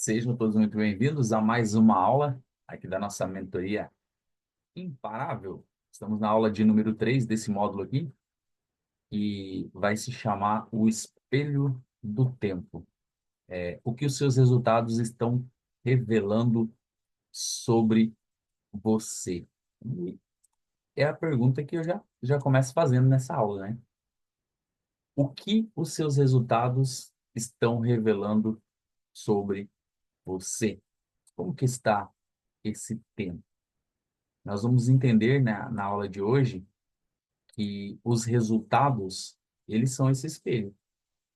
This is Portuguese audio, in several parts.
Sejam todos muito bem-vindos a mais uma aula aqui da nossa mentoria Imparável. Estamos na aula de número 3 desse módulo aqui, e vai se chamar o Espelho do Tempo. O que os seus resultados estão revelando sobre você? E é a pergunta que eu já começo fazendo nessa aula, né? O que os seus resultados estão revelando sobre você? Como que está esse tempo? Nós vamos entender na aula de hoje que os resultados, eles são esse espelho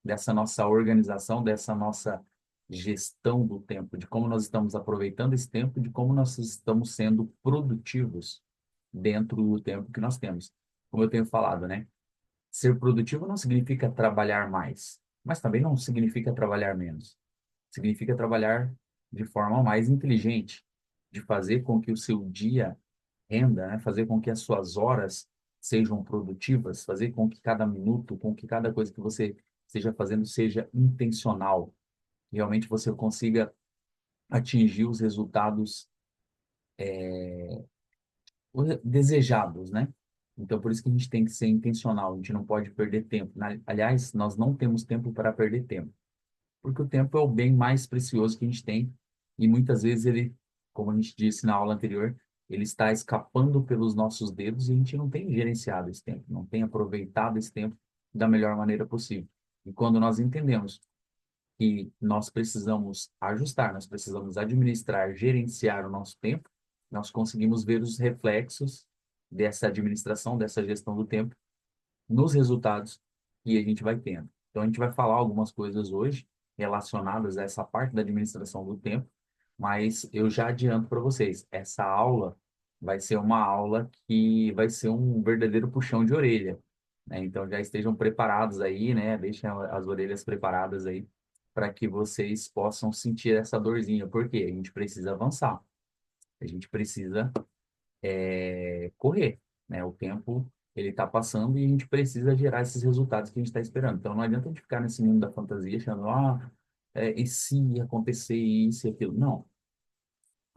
dessa nossa organização, dessa nossa gestão do tempo, de como nós estamos aproveitando esse tempo, de como nós estamos sendo produtivos dentro do tempo que nós temos. Como eu tenho falado, né? Ser produtivo não significa trabalhar mais, mas também não significa trabalhar menos. Significa trabalhar de forma mais inteligente, de fazer com que o seu dia renda, né? Fazer com que as suas horas sejam produtivas, fazer com que cada minuto, com que cada coisa que você esteja fazendo seja intencional. Realmente você consiga atingir os resultados desejados, né? Então, por isso que a gente tem que ser intencional, a gente não pode perder tempo. Aliás, nós não temos tempo para perder tempo, porque o tempo é o bem mais precioso que a gente tem, e muitas vezes ele, como a gente disse na aula anterior, ele está escapando pelos nossos dedos e a gente não tem gerenciado esse tempo, não tem aproveitado esse tempo da melhor maneira possível. E quando nós entendemos que nós precisamos ajustar, nós precisamos administrar, gerenciar o nosso tempo, nós conseguimos ver os reflexos dessa administração, dessa gestão do tempo nos resultados que a gente vai tendo. Então, a gente vai falar algumas coisas hoje relacionadas a essa parte da administração do tempo, mas eu já adianto para vocês, essa aula vai ser uma aula que vai ser um verdadeiro puxão de orelha, né? Então, já estejam preparados aí, né? Deixem as orelhas preparadas aí para que vocês possam sentir essa dorzinha, porque a gente precisa avançar, a gente precisa correr, né? O tempo ele está passando e a gente precisa gerar esses resultados que a gente está esperando. Então não adianta a gente ficar nesse mundo da fantasia achando, e se acontecer isso e aquilo. Não.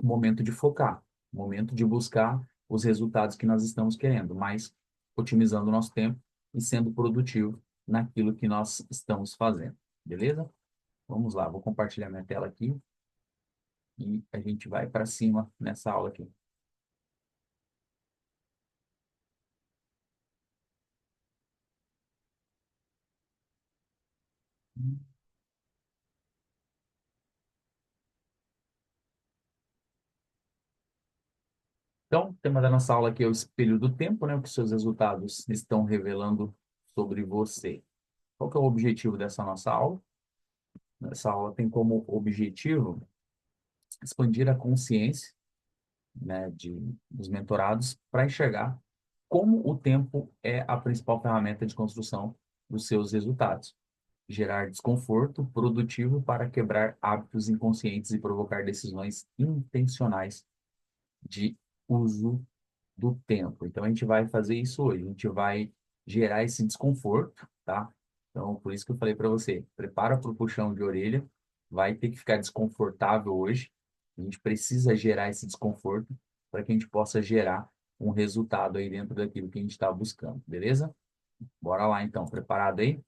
Momento de focar, momento de buscar os resultados que nós estamos querendo, mas otimizando o nosso tempo e sendo produtivo naquilo que nós estamos fazendo. Beleza? Vamos lá, vou compartilhar minha tela aqui e a gente vai para cima nessa aula aqui. Então, o tema da nossa aula aqui é o espelho do tempo, né? O que seus resultados estão revelando sobre você. Qual que é o objetivo dessa nossa aula? Essa aula tem como objetivo expandir a consciência, né, dos mentorados para enxergar como o tempo é a principal ferramenta de construção dos seus resultados. Gerar desconforto produtivo para quebrar hábitos inconscientes e provocar decisões intencionais de uso do tempo. Então, a gente vai fazer isso hoje. A gente vai gerar esse desconforto, tá? Então, por isso que eu falei para você, prepara para o puxão de orelha, vai ter que ficar desconfortável hoje. A gente precisa gerar esse desconforto para que a gente possa gerar um resultado aí dentro daquilo que a gente está buscando, beleza? Bora lá, então. Preparado aí?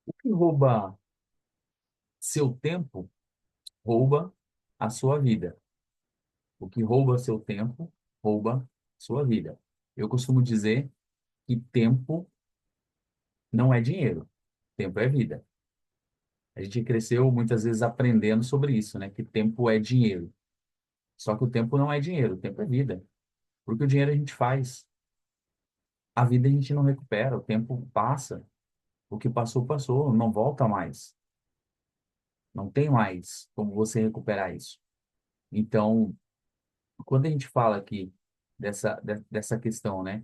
O que rouba seu tempo, rouba a sua vida. O que rouba seu tempo, rouba sua vida. Eu costumo dizer que tempo não é dinheiro, tempo é vida. A gente cresceu muitas vezes aprendendo sobre isso, né? Que tempo é dinheiro. Só que o tempo não é dinheiro, o tempo é vida. Porque o dinheiro a gente faz, a vida a gente não recupera, o tempo passa, o que passou, passou, não volta mais. Não tem mais como você recuperar isso. Então, quando a gente fala aqui dessa questão, né?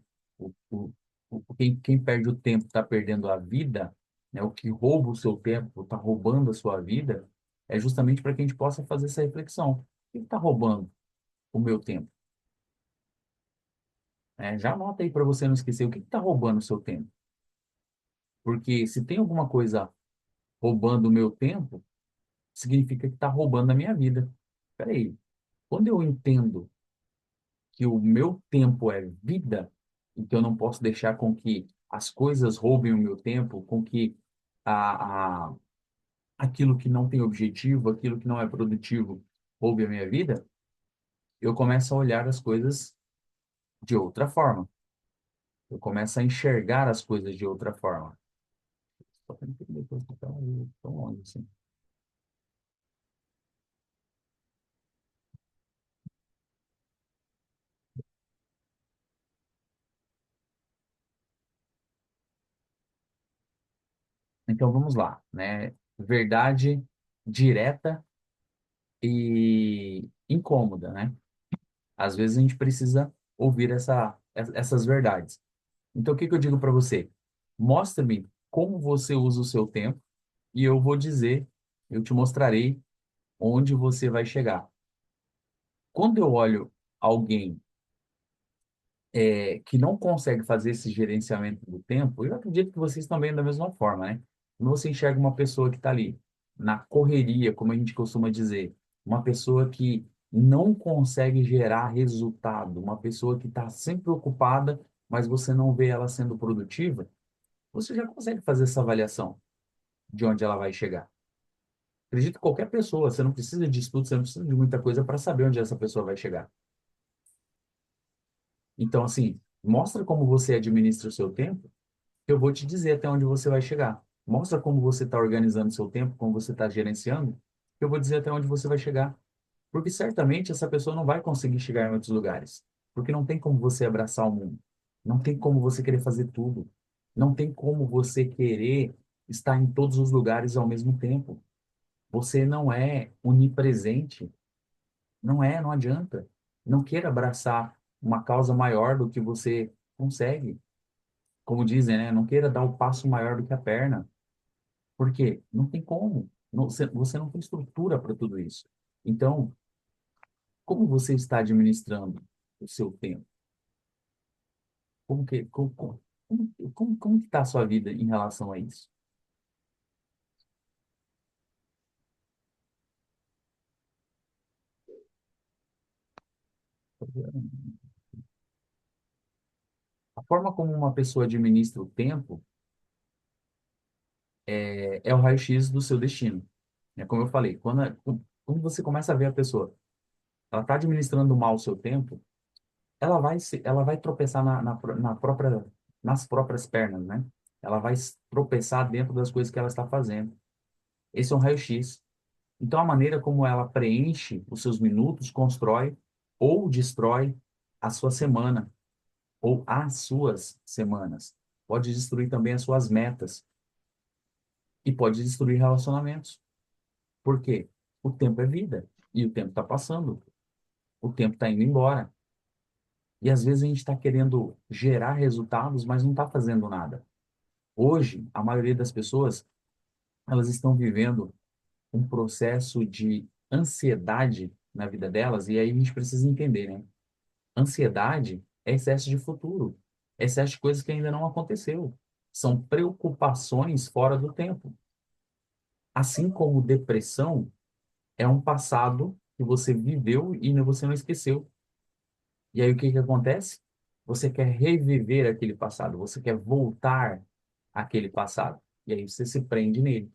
Quem perde o tempo está perdendo a vida, né? O que rouba o seu tempo está roubando a sua vida, é justamente para que a gente possa fazer essa reflexão. O que está roubando o meu tempo? né? Já anota aí para você não esquecer o que está roubando o seu tempo. Porque se tem alguma coisa roubando o meu tempo, significa que está roubando a minha vida. Peraí, quando eu entendo que o meu tempo é vida, e que eu não posso deixar com que as coisas roubem o meu tempo, com que a, aquilo que não tem objetivo, aquilo que não é produtivo, roube a minha vida, eu começo a olhar as coisas de outra forma. Eu começo a enxergar as coisas de outra forma. Só para entender coisa que tá tão longe assim. Então vamos lá, né? Verdade direta e incômoda, né? Às vezes a gente precisa ouvir essas verdades. Então o que que eu digo para você? Mostre-me como você usa o seu tempo e eu vou dizer, eu te mostrarei onde você vai chegar. Quando eu olho alguém que não consegue fazer esse gerenciamento do tempo, eu acredito que vocês também da mesma forma, né? Quando você enxerga uma pessoa que está ali na correria, como a gente costuma dizer, uma pessoa que não consegue gerar resultado, uma pessoa que está sempre ocupada, mas você não vê ela sendo produtiva, você já consegue fazer essa avaliação de onde ela vai chegar. Acredito que qualquer pessoa, você não precisa de estudo, você não precisa de muita coisa para saber onde essa pessoa vai chegar. Então, assim, mostra como você administra o seu tempo, que eu vou te dizer até onde você vai chegar. Mostra como você está organizando o seu tempo, como você está gerenciando, que eu vou dizer até onde você vai chegar. Porque certamente essa pessoa não vai conseguir chegar em outros lugares. Porque não tem como você abraçar o mundo. Não tem como você querer fazer tudo. Não tem como você querer estar em todos os lugares ao mesmo tempo. Você não é onipresente. Não é, não adianta. Não queira abraçar uma causa maior do que você consegue. Como dizem, né? Não queira dar o passo maior do que a perna. Por quê? Não tem como. Você não tem estrutura para tudo isso. Então, como você está administrando o seu tempo? Como que, como que está a sua vida em relação a isso? A forma como uma pessoa administra o tempo é o raio-x do seu destino. É como eu falei, quando você começa a ver a pessoa, ela está administrando mal o seu tempo, ela vai tropeçar nas próprias pernas, né? Ela vai tropeçar dentro das coisas que ela está fazendo. Esse é um raio-x. Então, a maneira como ela preenche os seus minutos constrói ou destrói a sua semana ou as suas semanas. Pode destruir também as suas metas e pode destruir relacionamentos. Por quê? O tempo é vida e o tempo está passando. O tempo está indo embora. E às vezes a gente está querendo gerar resultados, mas não está fazendo nada. Hoje, a maioria das pessoas, elas estão vivendo um processo de ansiedade na vida delas, e aí a gente precisa entender, né? Ansiedade é excesso de futuro, é excesso de coisas que ainda não aconteceu. São preocupações fora do tempo. Assim como depressão é um passado que você viveu e você não esqueceu. E aí o que que acontece? Você quer reviver aquele passado, você quer voltar àquele passado. E aí você se prende nele.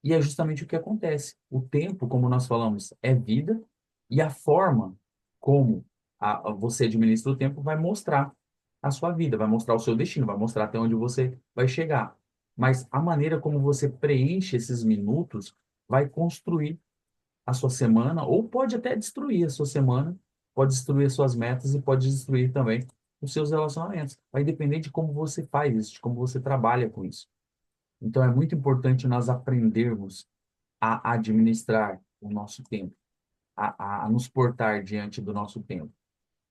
E é justamente o que acontece. O tempo, como nós falamos, é vida, e a forma como você administra o tempo vai mostrar a sua vida, vai mostrar o seu destino, vai mostrar até onde você vai chegar. Mas a maneira como você preenche esses minutos vai construir a sua semana, ou pode até destruir a sua semana, pode destruir as suas metas e pode destruir também os seus relacionamentos. Vai depender de como você faz isso, de como você trabalha com isso. Então, é muito importante nós aprendermos a administrar o nosso tempo, a nos portar diante do nosso tempo.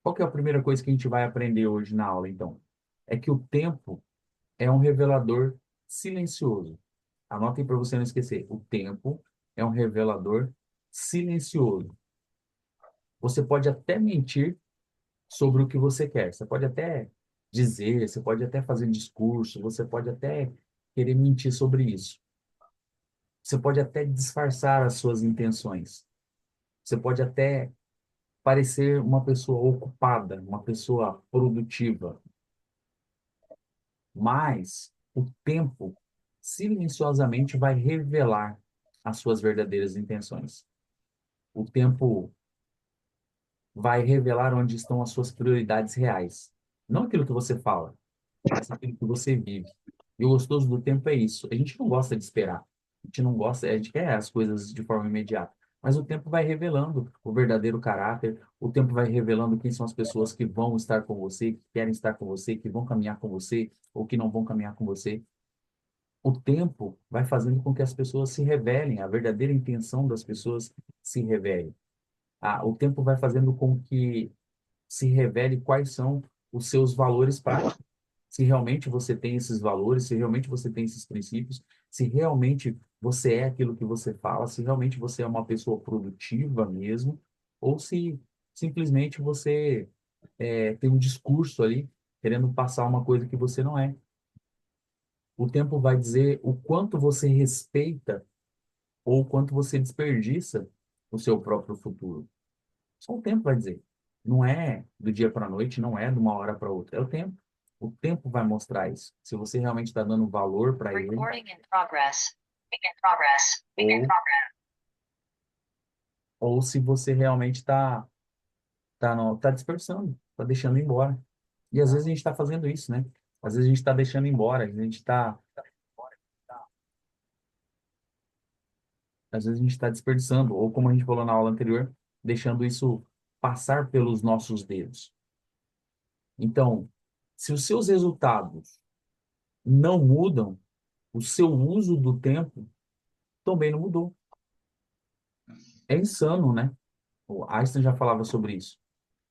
Qual que é a primeira coisa que a gente vai aprender hoje na aula, então? É que o tempo é um revelador silencioso. Anotem para você não esquecer. O tempo é um revelador silencioso. Você pode até mentir sobre o que você quer. Você pode até dizer, você pode até fazer discurso, você pode até querer mentir sobre isso. Você pode até disfarçar as suas intenções. Você pode até parecer uma pessoa ocupada, uma pessoa produtiva, mas o tempo silenciosamente vai revelar as suas verdadeiras intenções. O tempo vai revelar onde estão as suas prioridades reais. Não aquilo que você fala, mas aquilo que você vive. E o gostoso do tempo é isso. A gente não gosta de esperar. A gente não gosta, a gente quer as coisas de forma imediata. Mas o tempo vai revelando o verdadeiro caráter, o tempo vai revelando quem são as pessoas que vão estar com você, que querem estar com você, que vão caminhar com você ou que não vão caminhar com você. O tempo vai fazendo com que as pessoas se revelem, a verdadeira intenção das pessoas se revele. O tempo vai fazendo com que se revele quais são os seus valores práticos. Se realmente você tem esses valores, se realmente você tem esses princípios, se realmente você é aquilo que você fala, se realmente você é uma pessoa produtiva mesmo, ou se simplesmente você tem um discurso ali querendo passar uma coisa que você não é. O tempo vai dizer o quanto você respeita ou o quanto você desperdiça o seu próprio futuro. Só o tempo vai dizer. Não é do dia para a noite, não é de uma hora para outra. É o tempo. O tempo vai mostrar isso. Se você realmente está dando valor para ele, ou, ou se você realmente tá dispersando, está deixando embora. E às vezes a gente está fazendo isso, né? Às vezes a gente está deixando embora, às vezes a gente está desperdiçando, ou como a gente falou na aula anterior, deixando isso passar pelos nossos dedos. Então, se os seus resultados não mudam, o seu uso do tempo também não mudou. É insano, né? O Einstein já falava sobre isso.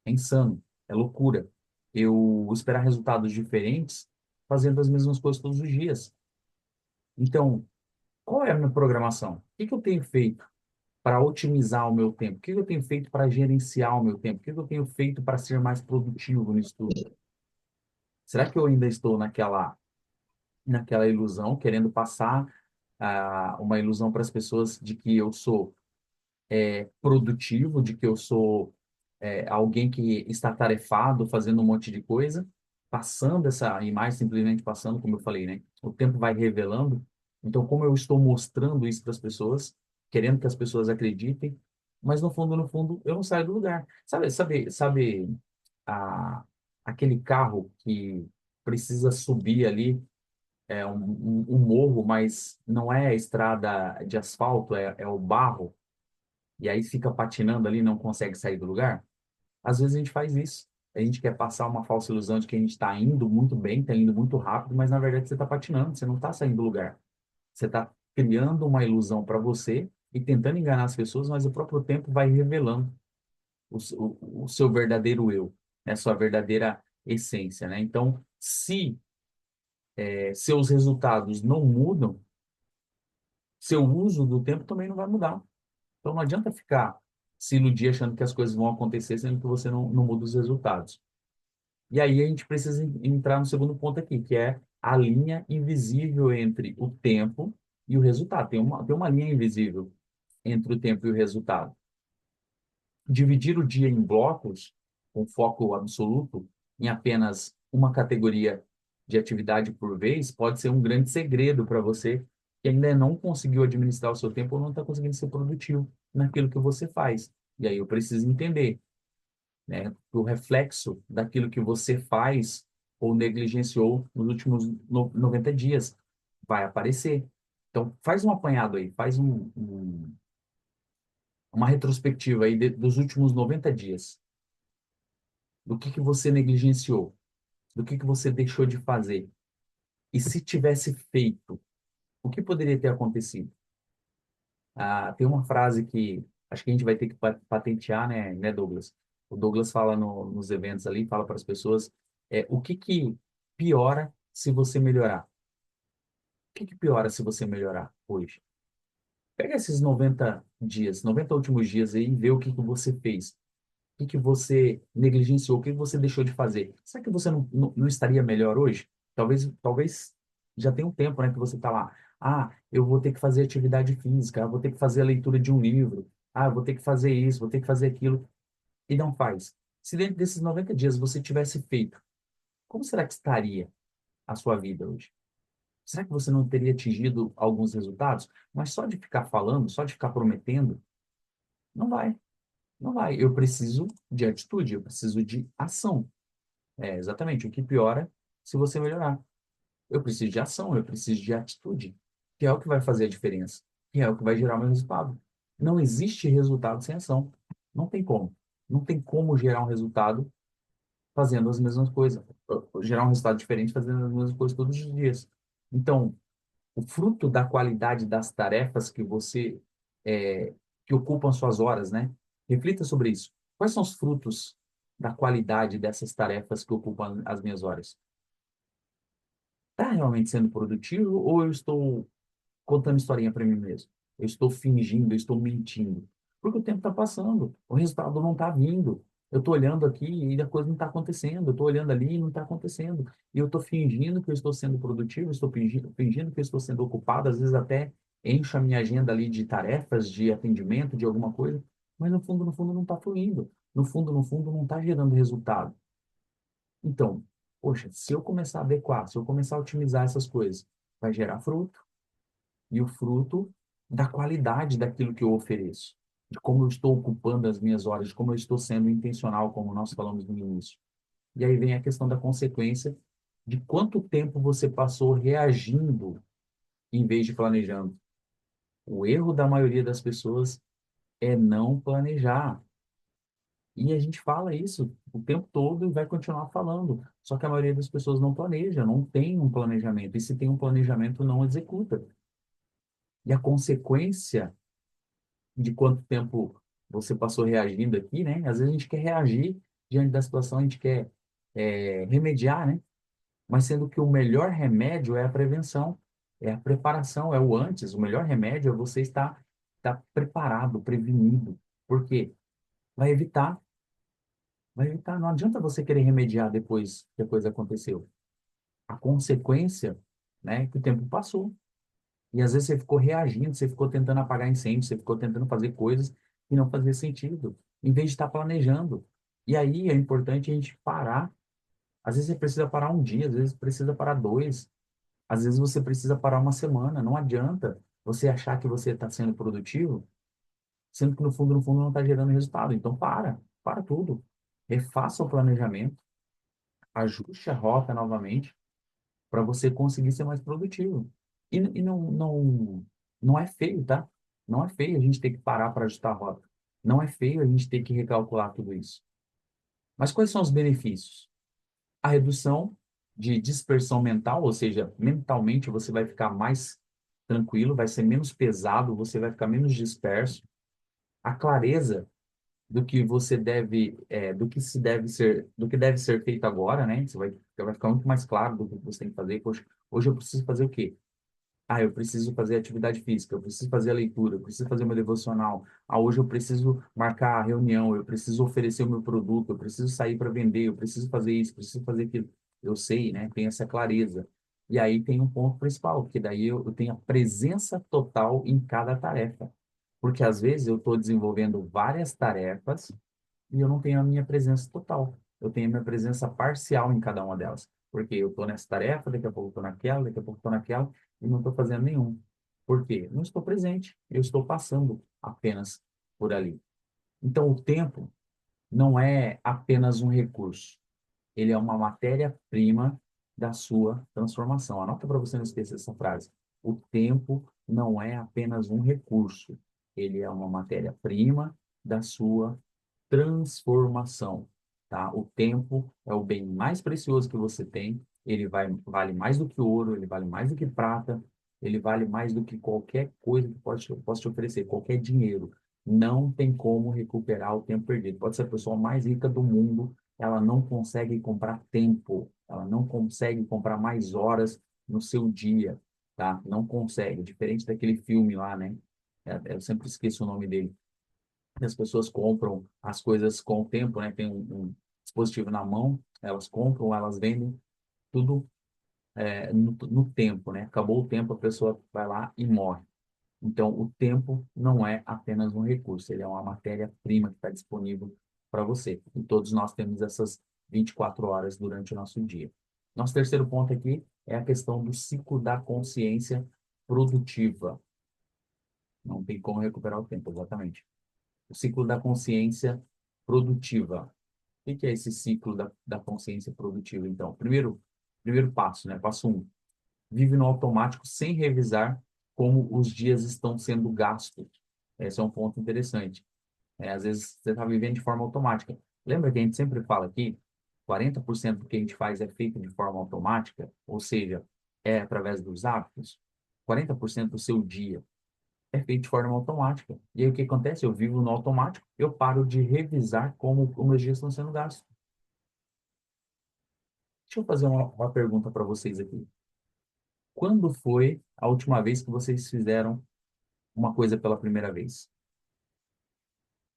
É insano, é loucura. Eu esperar resultados diferentes fazendo as mesmas coisas todos os dias. Então, qual é a minha programação? O que que eu tenho feito para otimizar o meu tempo? O que que eu tenho feito para gerenciar o meu tempo? O que que eu tenho feito para ser mais produtivo no estudo? Será que eu ainda estou naquela ilusão, querendo passar uma ilusão para as pessoas de que eu sou produtivo, de que eu sou alguém que está tarefado, fazendo um monte de coisa, passando essa imagem, simplesmente passando, como eu falei, né? O tempo vai revelando. Então, como eu estou mostrando isso para as pessoas, querendo que as pessoas acreditem, mas no fundo, eu não saio do lugar. Sabe, a, aquele carro que precisa subir ali um morro, mas não é a estrada de asfalto, é o barro, e aí fica patinando ali, não consegue sair do lugar? Às vezes a gente faz isso. A gente quer passar uma falsa ilusão de que a gente está indo muito bem, está indo muito rápido, mas na verdade você está patinando, você não está saindo do lugar. Você está criando uma ilusão para você e tentando enganar as pessoas, mas o próprio tempo vai revelando o seu verdadeiro eu, né? A sua verdadeira essência, né? Então, se seus resultados não mudam, seu uso do tempo também não vai mudar. Então, não adianta ficar se iludir achando que as coisas vão acontecer, sendo que você não muda os resultados. E aí a gente precisa entrar no segundo ponto aqui, que é a linha invisível entre o tempo e o resultado. Tem uma linha invisível entre o tempo e o resultado. Dividir o dia em blocos, com foco absoluto, em apenas uma categoria de atividade por vez, pode ser um grande segredo para você que ainda não conseguiu administrar o seu tempo ou não está conseguindo ser produtivo naquilo que você faz. E aí eu preciso entender, né, o reflexo daquilo que você faz ou negligenciou nos últimos 90 dias vai aparecer. Então, faz um apanhado aí, faz uma retrospectiva aí dos últimos 90 dias. Do que você negligenciou? Do que você deixou de fazer? E se tivesse feito, o que poderia ter acontecido? Tem uma frase que acho que a gente vai ter que patentear, né, Douglas? O Douglas fala nos eventos ali, fala para as pessoas, o que que piora se você melhorar? O que que piora se você melhorar hoje? Pega esses 90 dias, 90 últimos dias aí e vê o que que você fez. que você negligenciou? O que que você deixou de fazer? Será que você não estaria melhor hoje? Talvez já tem um tempo, né, que você está lá. Ah, eu vou ter que fazer atividade física, eu vou ter que fazer a leitura de um livro, ah, eu vou ter que fazer isso, vou ter que fazer aquilo, e não faz. Se dentro desses 90 dias você tivesse feito, como será que estaria a sua vida hoje? Será que você não teria atingido alguns resultados? Mas só de ficar falando, só de ficar prometendo, não vai. Não vai. Eu preciso de atitude, eu preciso de ação. É exatamente o que piora se você melhorar. Eu preciso de ação, eu preciso de atitude, que é o que vai fazer a diferença, que é o que vai gerar o meu resultado. Não existe resultado sem ação. Não tem como. Não tem como gerar um resultado fazendo as mesmas coisas. Gerar um resultado diferente fazendo as mesmas coisas todos os dias. Então, o fruto da qualidade das tarefas que você que ocupam suas horas, né? Reflita sobre isso. Quais são os frutos da qualidade dessas tarefas que ocupam as minhas horas? Está realmente sendo produtivo ou eu estou contando historinha para mim mesmo? Eu estou fingindo, eu estou mentindo. Porque o tempo está passando, o resultado não está vindo. Eu estou olhando aqui e a coisa não está acontecendo. Eu estou olhando ali e não está acontecendo. E eu estou fingindo que eu estou sendo produtivo, estou fingindo que eu estou sendo ocupado, às vezes até encho a minha agenda ali de tarefas, de atendimento, de alguma coisa, mas no fundo não está fluindo. No fundo não está gerando resultado. Então, poxa, se eu começar a adequar, se eu começar a otimizar essas coisas, vai gerar fruto e o fruto da qualidade daquilo que eu ofereço, de como eu estou ocupando as minhas horas, de como eu estou sendo intencional, como nós falamos no início. E aí vem a questão da consequência de quanto tempo você passou reagindo em vez de planejando. O erro da maioria das pessoas é não planejar. E a gente fala isso o tempo todo e vai continuar falando. Só que a maioria das pessoas não planeja, não tem um planejamento. E se tem um planejamento, não executa. E a consequência de quanto tempo você passou reagindo aqui, né? Às vezes a gente quer reagir diante da situação, a gente quer remediar, né? Mas sendo que o melhor remédio é a prevenção, é a preparação, é o antes. O melhor remédio é você estar preparado, prevenido. Por quê? Vai evitar, vai evitar. Não adianta você querer remediar depois que a coisa aconteceu. A consequência, né, é que o tempo passou. E às vezes você ficou reagindo, você ficou tentando apagar incêndio, você ficou tentando fazer coisas que não faziam sentido, em vez de estar planejando. E aí é importante a gente parar. Às vezes você precisa parar um dia, às vezes precisa parar dois, às vezes você precisa parar uma semana. Não adianta você achar que você está sendo produtivo, sendo que no fundo não está gerando resultado. Então para tudo. Refaça o planejamento, ajuste a rota novamente para você conseguir ser mais produtivo. E não é feio, tá? Não é feio a gente ter que parar para ajustar a rota. Não é feio a gente ter que recalcular tudo isso. Mas quais são os benefícios? A redução de dispersão mental, ou seja, mentalmente você vai ficar mais tranquilo, vai ser menos pesado, você vai ficar menos disperso. A clareza do que você deve, do que se deve ser, do que deve ser feito agora, né? Você vai ficar muito mais claro do que você tem que fazer. Poxa, hoje eu preciso fazer o quê? Ah, eu preciso fazer atividade física, eu preciso fazer a leitura, eu preciso fazer meu devocional. Ah, hoje eu preciso marcar a reunião, eu preciso oferecer o meu produto, eu preciso sair para vender, eu preciso fazer isso, preciso fazer aquilo. Eu sei, né? Tenho essa clareza. E aí tem um ponto principal, que daí eu tenho a presença total em cada tarefa. Porque às vezes eu estou desenvolvendo várias tarefas e eu não tenho a minha presença total. Eu tenho a minha presença parcial em cada uma delas. Porque eu estou nessa tarefa, daqui a pouco estou naquela, daqui a pouco estou naquela, e não estou fazendo nenhum. Por quê? Não estou presente. Eu estou passando apenas por ali. Então, o tempo não é apenas um recurso. Ele é uma matéria-prima da sua transformação. Anota para você não esquecer essa frase. O tempo não é apenas um recurso. Ele é uma matéria-prima da sua transformação, tá? O tempo é o bem mais precioso que você tem. Vale mais do que ouro, ele vale mais do que prata, ele vale mais do que qualquer coisa que possa te oferecer, qualquer dinheiro. Não tem como recuperar o tempo perdido. Pode ser a pessoa mais rica do mundo, ela não consegue comprar tempo, ela não consegue comprar mais horas no seu dia, tá? Não consegue. Diferente daquele filme lá, né? Eu sempre esqueço o nome dele, as pessoas compram as coisas com o tempo, né? Tem um dispositivo na mão, elas compram, elas vendem, tudo no tempo, né? Acabou o tempo, a pessoa vai lá e morre. Então, o tempo não é apenas um recurso, ele é uma matéria-prima que está disponível para você. E todos nós temos essas 24 horas durante o nosso dia. Nosso terceiro ponto aqui é a questão do ciclo da consciência produtiva. Não tem como recuperar o tempo, exatamente. O ciclo da consciência produtiva. O que é esse ciclo da consciência produtiva, então? Primeiro passo, né? Passo um, vive no automático sem revisar como os dias estão sendo gastos. Esse é um ponto interessante. Às vezes você está vivendo de forma automática. Lembra que a gente sempre fala aqui, 40% do que a gente faz é feito de forma automática, ou seja, é através dos hábitos. 40% do seu dia é feito de forma automática. E aí o que acontece? Eu vivo no automático, eu paro de revisar como os meus dias estão sendo gastos. Deixa eu fazer uma pergunta para vocês aqui. Quando foi a última vez que vocês fizeram uma coisa pela primeira vez?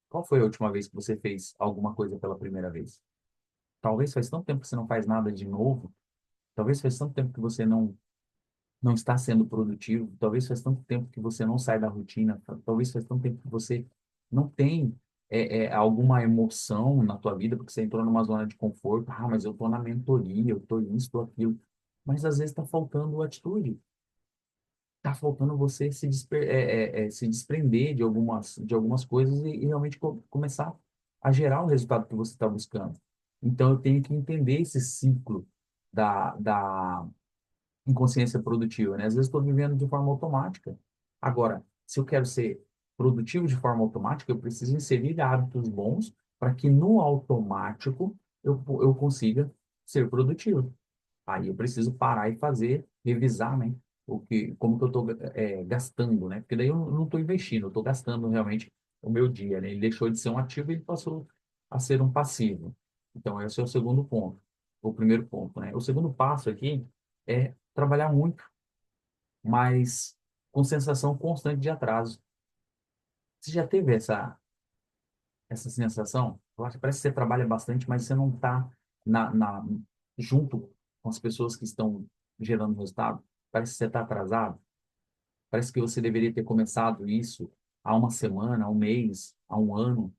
Qual foi a última vez que você fez alguma coisa pela primeira vez? Talvez faz tanto tempo que você não faz nada de novo, talvez faz tanto tempo que você não está sendo produtivo, talvez faz tanto tempo que você não sai da rotina, talvez faz tanto tempo que você não tem alguma emoção na tua vida, porque você entrou numa zona de conforto. Ah, mas eu estou na mentoria, eu estou isso, estou aquilo. Mas às vezes está faltando atitude. Tá faltando você se desprender de algumas coisas e realmente começar a gerar o resultado que você está buscando. Então, eu tenho que entender esse ciclo da inconsciência produtiva, né? Às vezes estou vivendo de forma automática. Agora, se eu quero ser produtivo de forma automática, eu preciso inserir hábitos bons para que no automático eu consiga ser produtivo. Aí eu preciso parar e fazer, revisar, né? Como que eu estou gastando, né? Porque daí eu não estou investindo, eu estou gastando realmente o meu dia, né? Ele deixou de ser um ativo e ele passou a ser um passivo. Então, esse é o segundo ponto, o primeiro ponto, né? O segundo passo aqui é trabalhar muito, mas com sensação constante de atraso. Você já teve essa sensação? Eu acho que parece que você trabalha bastante, mas você não está junto com as pessoas que estão gerando resultado. Parece que você está atrasado. Parece que você deveria ter começado isso há uma semana, há um mês, há um ano,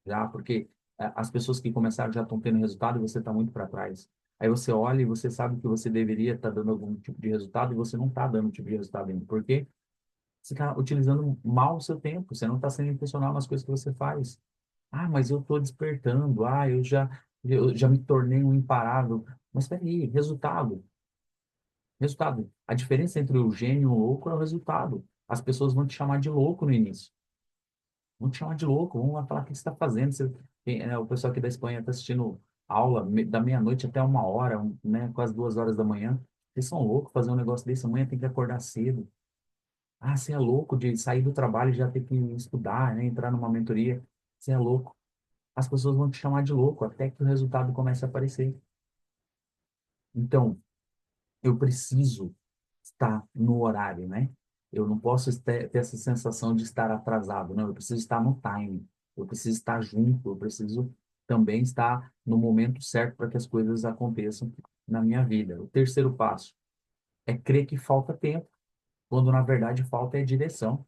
já, porque as pessoas que começaram já estão tendo resultado e você está muito para trás. Aí você olha e você sabe que você deveria estar dando algum tipo de resultado e você não está dando tipo de resultado ainda. Por quê? Você está utilizando mal o seu tempo, você não está sendo intencional nas coisas que você faz. Ah, mas eu estou despertando. Ah, eu já me tornei um imparável. Mas espera aí, resultado. Resultado. A diferença entre o gênio e o louco é o resultado. As pessoas vão te chamar de louco no início. Vão te chamar de louco, vão lá falar o que você está fazendo. O pessoal aqui da Espanha está assistindo aula da meia-noite até uma hora, né, quase 2 horas da manhã. Vocês são loucos fazer um negócio desse. Amanhã tem que acordar cedo. Ah, você é louco de sair do trabalho e já ter que estudar, né, entrar numa mentoria. Você é louco. As pessoas vão te chamar de louco até que o resultado comece a aparecer. Então, eu preciso estar no horário, né? Eu não posso ter essa sensação de estar atrasado, não. Eu preciso estar no time. Eu preciso estar junto. Eu preciso também estar no momento certo para que as coisas aconteçam na minha vida. O terceiro passo é crer que falta tempo, quando na verdade falta é direção.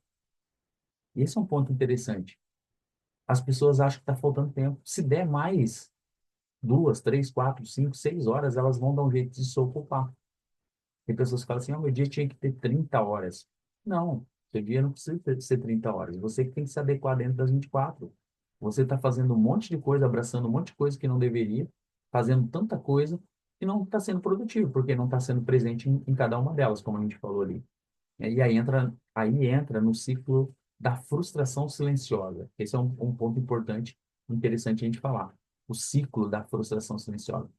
E esse é um ponto interessante. As pessoas acham que está faltando tempo. Se der mais 2, 3, 4, 5, 6 horas, elas vão dar um jeito de se ocupar. Tem pessoas que falam assim, oh, meu dia tinha que ter 30 horas. Não, seu dia não precisa ser 30 horas. Você que tem que se adequar dentro das 24. Você está fazendo um monte de coisa, abraçando um monte de coisa que não deveria, fazendo tanta coisa e não está sendo produtivo, porque não está sendo presente em cada uma delas, como a gente falou ali. E aí entra no ciclo da frustração silenciosa. Esse é um ponto importante, interessante a gente falar. O ciclo da frustração silenciosa.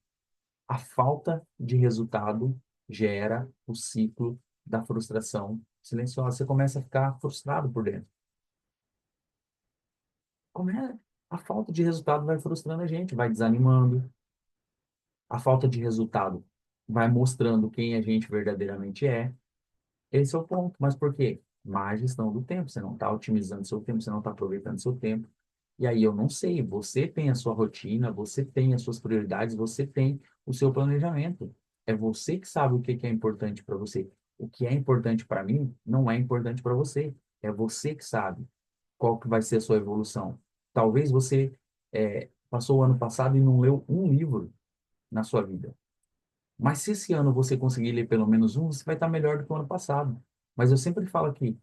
A falta de resultado gera o ciclo da frustração silenciosa. Você começa a ficar frustrado por dentro. Como é? A falta de resultado vai frustrando a gente, vai desanimando. A falta de resultado vai mostrando quem a gente verdadeiramente é. Esse é o ponto. Mas por quê? Má gestão do tempo. Você não está otimizando seu tempo, você não está aproveitando seu tempo. E aí eu não sei, você tem a sua rotina, você tem as suas prioridades, você tem o seu planejamento. É você que sabe o que que é importante para você. O que é importante para mim não é importante para você. É você que sabe qual que vai ser a sua evolução. Talvez você passou o ano passado e não leu um livro na sua vida. Mas se esse ano você conseguir ler pelo menos um, você vai estar melhor do que o ano passado. Mas eu sempre falo aqui,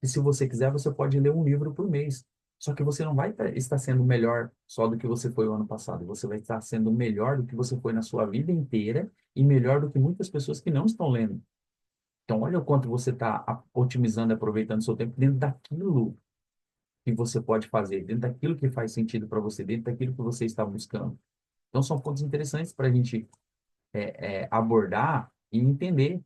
que se você quiser, você pode ler um livro por mês. Só que você não vai estar sendo melhor só do que você foi o ano passado. Você vai estar sendo melhor do que você foi na sua vida inteira e melhor do que muitas pessoas que não estão lendo. Então, olha o quanto você está otimizando e aproveitando seu tempo dentro daquilo que você pode fazer, dentro daquilo que faz sentido para você, dentro daquilo que você está buscando. Então, são pontos interessantes para a gente abordar e entender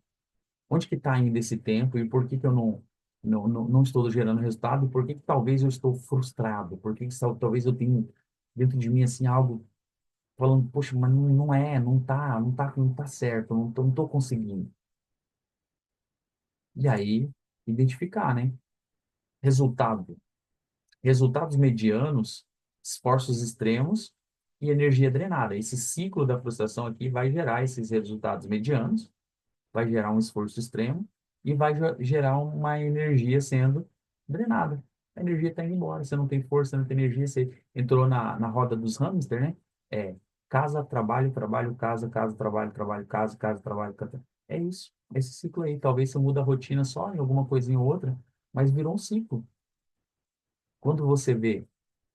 onde que está indo esse tempo e por que que eu não estou gerando resultado, e por que que talvez eu estou frustrado, por que que talvez eu tenha dentro de mim assim algo falando, poxa, mas não é, não tá certo, não tô conseguindo. E aí, identificar, né? Resultado. Resultados medianos, esforços extremos e energia drenada. Esse ciclo da frustração aqui vai gerar esses resultados medianos, vai gerar um esforço extremo e vai gerar uma energia sendo drenada. A energia está indo embora, você não tem força, não tem energia, você entrou na roda dos hamster, né? É casa, trabalho, trabalho, casa, casa, trabalho, trabalho, casa, casa, trabalho, casa. É isso, esse ciclo aí. Talvez você muda a rotina só em alguma coisinha ou outra, mas virou um ciclo. Quando você vê,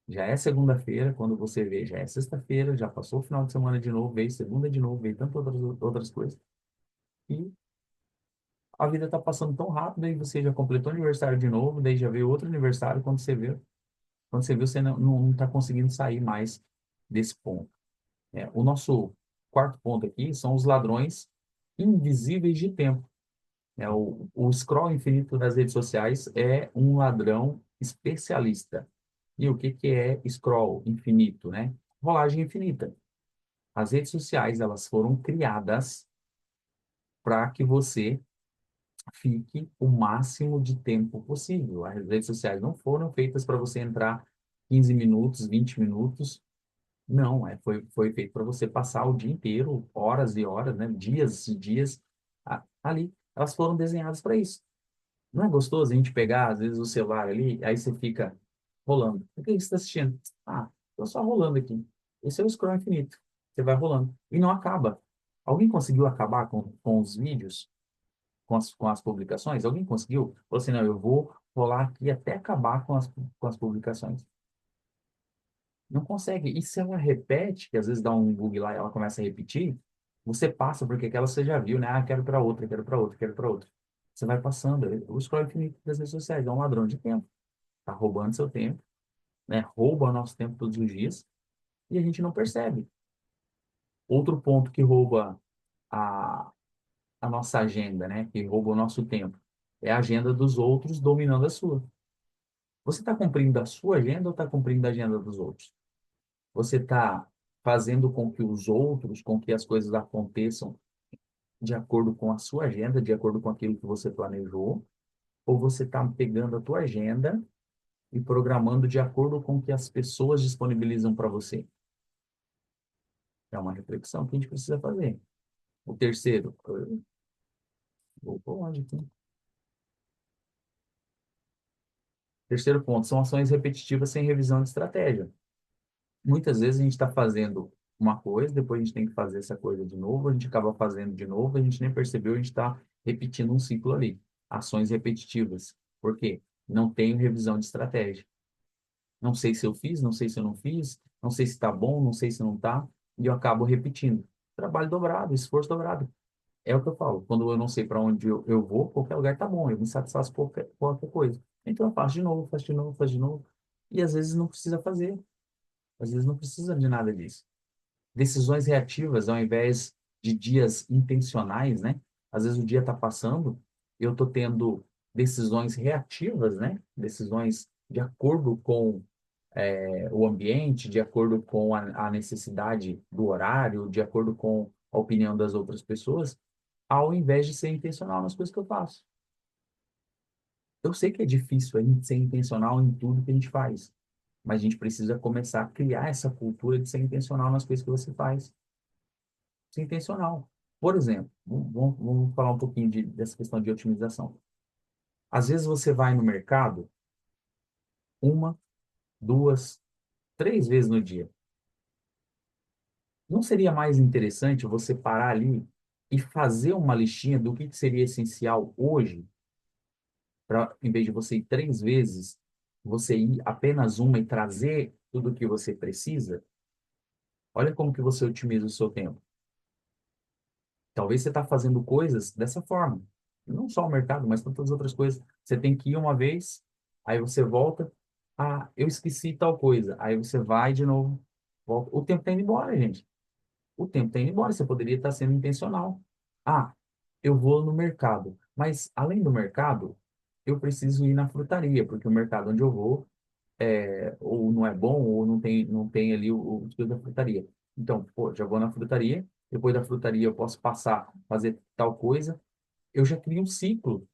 já é segunda-feira, quando você vê, já é sexta-feira, já passou o final de semana de novo, veio segunda de novo, veio tantas outras coisas. E a vida tá passando tão rápido, aí você já completou o aniversário de novo, daí já veio outro aniversário, quando você viu, você não tá conseguindo sair mais desse ponto. O nosso quarto ponto aqui são os ladrões invisíveis de tempo. O scroll infinito das redes sociais é um ladrão especialista. E o que que é scroll infinito, né? Rolagem infinita. As redes sociais, elas foram criadas para que você fique o máximo de tempo possível. As redes sociais não foram feitas para você entrar 15 minutos, 20 minutos. Não, foi feito para você passar o dia inteiro, horas e horas, né? Dias e dias ali. Elas foram desenhadas para isso. Não é gostoso a gente pegar, às vezes, o celular ali, aí você fica rolando. O que você está assistindo? Ah, estou só rolando aqui. Esse é o scroll infinito. Você vai rolando. E não acaba. Alguém conseguiu acabar com os vídeos? Com as publicações? Alguém conseguiu? Falou assim, não, eu vou rolar aqui até acabar com as publicações. Não consegue. E se ela repete, que às vezes dá um bug lá e ela começa a repetir, você passa, porque aquela você já viu, né? Ah, quero para outra, quero para outra, quero para outra. Você vai passando. O scroll infinito das redes sociais é um ladrão de tempo. Tá roubando seu tempo, né? Rouba nosso tempo todos os dias e a gente não percebe. Outro ponto que rouba a, a nossa agenda, né? Que rouba o nosso tempo, é a agenda dos outros dominando a sua. Você está cumprindo a sua agenda ou está cumprindo a agenda dos outros? Você está fazendo com que os outros, com que as coisas aconteçam de acordo com a sua agenda, de acordo com aquilo que você planejou? Ou você está pegando a tua agenda e programando de acordo com o que as pessoas disponibilizam para você? É uma reflexão que a gente precisa fazer. O terceiro, vou por onde aqui? Terceiro ponto, são ações repetitivas sem revisão de estratégia. Muitas vezes a gente está fazendo uma coisa, depois a gente tem que fazer essa coisa de novo, a gente acaba fazendo de novo, a gente nem percebeu, a gente está repetindo um ciclo ali. Ações repetitivas. Por quê? Não tenho revisão de estratégia. Não sei se eu fiz, não sei se eu não fiz, não sei se está bom, não sei se não está, e eu acabo repetindo. Trabalho dobrado, esforço dobrado. É o que eu falo. Quando eu não sei para onde eu vou, qualquer lugar tá bom, eu me satisfaço com qualquer coisa. Então eu faço de novo, faço de novo, faço de novo. E às vezes não precisa fazer. Às vezes não precisa de nada disso. Decisões reativas ao invés de dias intencionais, né? Às vezes o dia está passando, eu estou tendo decisões reativas, né? Decisões de acordo com o ambiente, de acordo com a necessidade do horário, de acordo com a opinião das outras pessoas, ao invés de ser intencional nas coisas que eu faço. Eu sei que é difícil a gente ser intencional em tudo que a gente faz, mas a gente precisa começar a criar essa cultura de ser intencional nas coisas que você faz. Ser intencional. Por exemplo, vamos falar um pouquinho dessa questão de otimização. Às vezes você vai no mercado uma, duas, três vezes no dia. Não seria mais interessante você parar ali e fazer uma listinha do que seria essencial hoje, para, em vez de você ir três vezes, você ir apenas uma e trazer tudo o que você precisa? Olha como que você otimiza o seu tempo. Talvez você está fazendo coisas dessa forma. Não só o mercado, mas tantas outras coisas. Você tem que ir uma vez, aí você volta. Ah, eu esqueci tal coisa. Aí você vai de novo, volta. O tempo está indo embora, gente. O tempo está indo embora. Você poderia estar sendo intencional. Ah, eu vou no mercado. Mas, além do mercado, eu preciso ir na frutaria, porque o mercado onde eu vou ou não é bom, ou não tem ali o estilo da frutaria. Então, pô, já vou na frutaria, depois da frutaria eu posso passar, fazer tal coisa. Eu já crio um ciclo,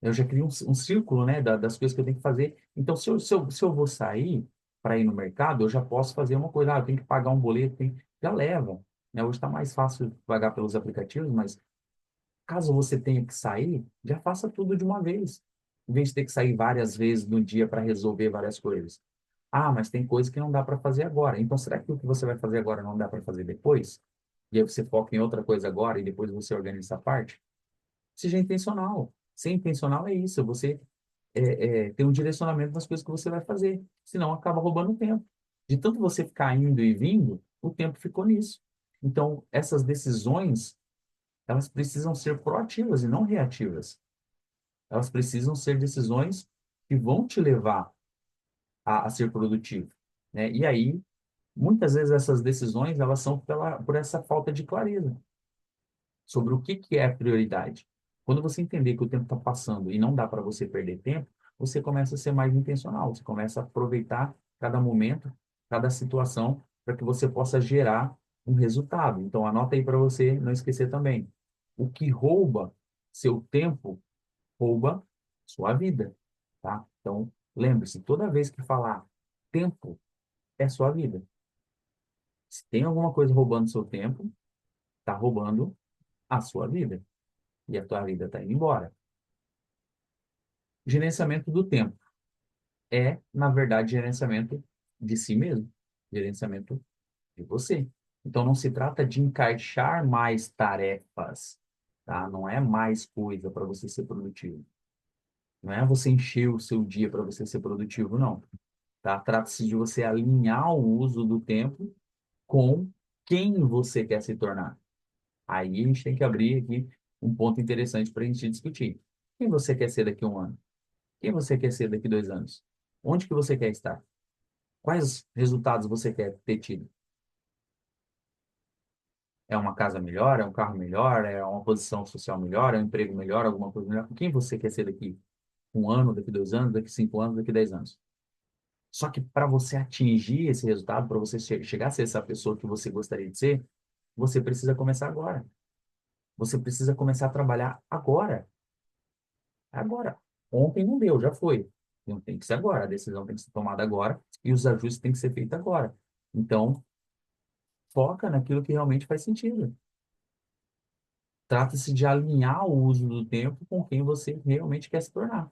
eu já crio um círculo, né, das coisas que eu tenho que fazer. Então, se eu vou sair para ir no mercado, eu já posso fazer uma coisa, eu tenho que pagar um boleto, já leva. Né? Hoje está mais fácil pagar pelos aplicativos, mas caso você tenha que sair, já faça tudo de uma vez, em vez de ter que sair várias vezes no dia para resolver várias coisas. Ah, mas tem coisa que não dá para fazer agora. Então, será que o que você vai fazer agora não dá para fazer depois? E aí você foca em outra coisa agora e depois você organiza essa parte? Seja intencional. Ser intencional é isso, você ter um direcionamento nas coisas que você vai fazer. Senão, acaba roubando tempo. De tanto você ficar indo e vindo, o tempo ficou nisso. Então, essas decisões, elas precisam ser proativas e não reativas. Elas precisam ser decisões que vão te levar a ser produtivo, né? E aí, muitas vezes essas decisões, elas são por essa falta de clareza sobre o que é prioridade. Quando você entender que o tempo está passando e não dá para você perder tempo, você começa a ser mais intencional, você começa a aproveitar cada momento, cada situação, para que você possa gerar um resultado. Então, anota aí para você não esquecer também. O que rouba seu tempo, rouba sua vida, tá? Então, lembre-se, toda vez que falar tempo, é sua vida. Se tem alguma coisa roubando seu tempo, está roubando a sua vida. E a tua vida está indo embora. Gerenciamento do tempo é, na verdade, gerenciamento de si mesmo. Gerenciamento de você. Então, não se trata de encaixar mais tarefas, tá? Não é mais coisa para você ser produtivo. Não é você encher o seu dia para você ser produtivo, não. Tá? Trata-se de você alinhar o uso do tempo com quem você quer se tornar. Aí a gente tem que abrir aqui um ponto interessante para a gente discutir. Quem você quer ser daqui a um ano? Quem você quer ser daqui a 2 anos? Onde que você quer estar? Quais resultados você quer ter tido? É uma casa melhor? É um carro melhor? É uma posição social melhor? É um emprego melhor? Alguma coisa melhor? Quem você quer ser daqui um ano, daqui 2 anos, daqui 5 anos, daqui 10 anos? Só que para você atingir esse resultado, para você chegar a ser essa pessoa que você gostaria de ser, você precisa começar agora. Você precisa começar a trabalhar agora. Agora. Ontem não deu, já foi. Não tem que ser agora. A decisão tem que ser tomada agora e os ajustes têm que ser feitos agora. Então, foca naquilo que realmente faz sentido. Trata-se de alinhar o uso do tempo com quem você realmente quer se tornar.